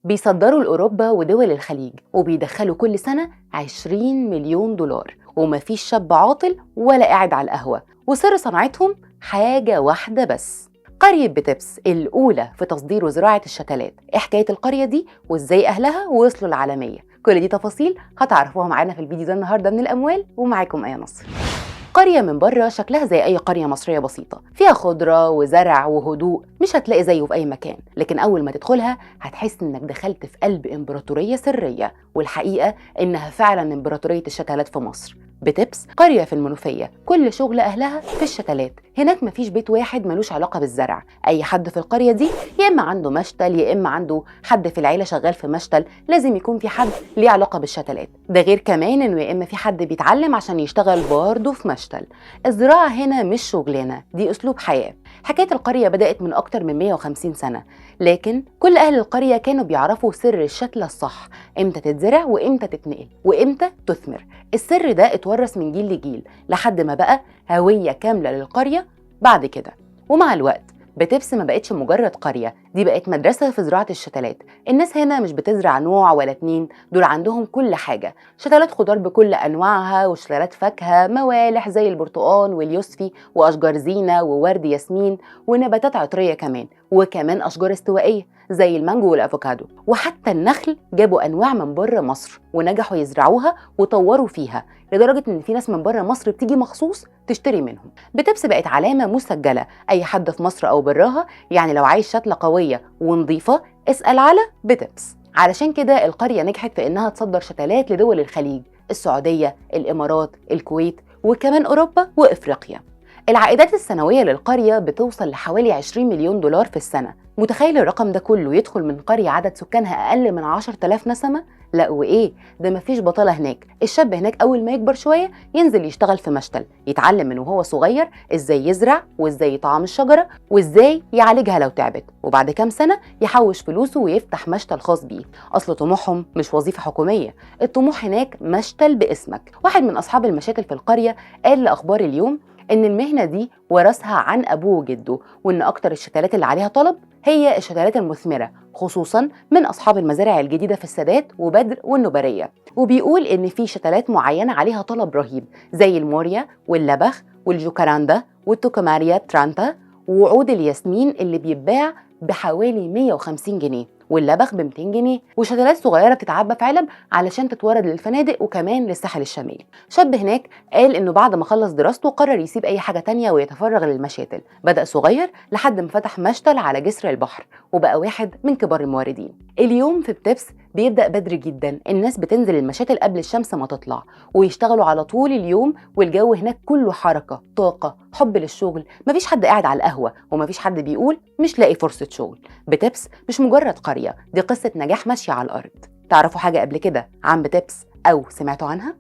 بيصدروا لأوروبا ودول الخليج وبيدخلوا كل سنة 20 مليون دولار، ومفيش شاب عاطل ولا قاعد على القهوة. وسر صناعتهم حاجة واحدة بس، قرية بتبس الأولى في تصدير وزراعة الشتلات. إيه حكاية القرية دي وإزاي أهلها وصلوا العالمية؟ كل دي تفاصيل هتعرفوها معانا في الفيديو ده النهاردة من الأموال، ومعاكم آية نصر. قرية من بره شكلها زي أي قرية مصرية بسيطة، فيها خضرة وزرع وهدوء، مش هتلاقي زيه في أي مكان. لكن أول ما تدخلها هتحس إنك دخلت في قلب إمبراطورية سرية، والحقيقة إنها فعلا إمبراطورية الشتلات في مصر. بتبس قرية في المنوفية، كل شغل أهلها في الشتلات. هناك مفيش بيت واحد ملوش علاقة بالزرع، أي حد في القرية دي يا إما عنده مشتل يا إما عنده حد في العيلة شغال في مشتل، لازم يكون في حد ليه علاقة بالشتلات. ده غير كمان إنه يا إما في حد بيتعلم عشان يشتغل برضه في مشتل. الزراعة هنا مش شغلانة، دي أسلوب حياة. حكاية القرية بدأت من أكتر من 150 سنة، لكن كل أهل القرية كانوا بيعرفوا سر الشتلة الصح، إمتى تتزرع وإمتى تتنقل وإمتى تثمر. السر ده اتورث من جيل لجيل لحد ما بقى هوية كاملة للقرية بعد كده. ومع الوقت بتبس ما بقتش مجرد قرية، دي بقت مدرسة في زراعة الشتلات. الناس هنا مش بتزرع نوع ولا اتنين، دول عندهم كل حاجة، شتلات خضار بكل أنواعها وشتلات فاكهة، موالح زي البرتقال واليوسفي وأشجار زينة وورد ياسمين ونباتات عطرية كمان، وكمان أشجار استوائية زي المانجو والأفوكادو. وحتى النخل جابوا أنواع من بره مصر ونجحوا يزرعوها وطوروا فيها، لدرجة إن في ناس من بره مصر بتيجي مخصوص تشتري منهم. بتبس بقت علامة مسجلة، أي حد في مصر أو براها يعني لو عايز شتلة قوية ونظيفة اسأل على بتبس. علشان كده القرية نجحت في إنها تصدر شتلات لدول الخليج، السعودية، الإمارات، الكويت، وكمان أوروبا وإفريقيا. العائدات السنوية للقرية بتوصل لحوالي 20 مليون دولار في السنة. متخيل الرقم ده كله يدخل من قرية عدد سكانها أقل من 10,000 نسمة؟ لا وإيه، ده مفيش بطالة هناك. الشاب هناك أول ما يكبر شوية ينزل يشتغل في مشتل، يتعلم من وهو صغير إزاي يزرع وإزاي يطعم الشجرة وإزاي يعالجها لو تعبت، وبعد كام سنة يحوش فلوسه ويفتح مشتل خاص بيه. أصل طموحهم مش وظيفة حكومية، الطموح هناك مشتل باسمك. واحد من أصحاب المشاتل في القرية قال لأخبار اليوم إن المهنة دي ورثها عن أبوه وجده، وإن أكتر الشتلات اللي عليها طلب هي الشتلات المثمرة، خصوصا من أصحاب المزارع الجديدة في السادات وبدر والنبرية. وبيقول إن في شتلات معينة عليها طلب رهيب زي الموريا واللبخ والجوكاراندا والتوكاماريا ترانتا وعود الياسمين اللي بيتباع بحوالي 150 جنيه، واللبخ ب 200 جنيه، وشتلات صغيره بتتعبى في علب علشان تتورد للفنادق وكمان للساحل الشمالي. شاب هناك قال انه بعد ما خلص دراسته قرر يسيب اي حاجه تانية ويتفرغ للمشاتل. بدأ صغير لحد ما فتح مشتل على جسر البحر وبقى واحد من كبار الموردين. اليوم في بتبس بيبدأ بدري جدا، الناس بتنزل المشاتل قبل الشمس ما تطلع ويشتغلوا على طول اليوم، والجو هناك كله حركه، طاقه، حب للشغل. مفيش حد قاعد على القهوه ومفيش حد بيقول مش لاقي فرصه شغل. بتبس مش مجرد قرية، دي قصة نجاح ماشية على الأرض. تعرفوا حاجة قبل كده عن بتبس أو سمعتوا عنها؟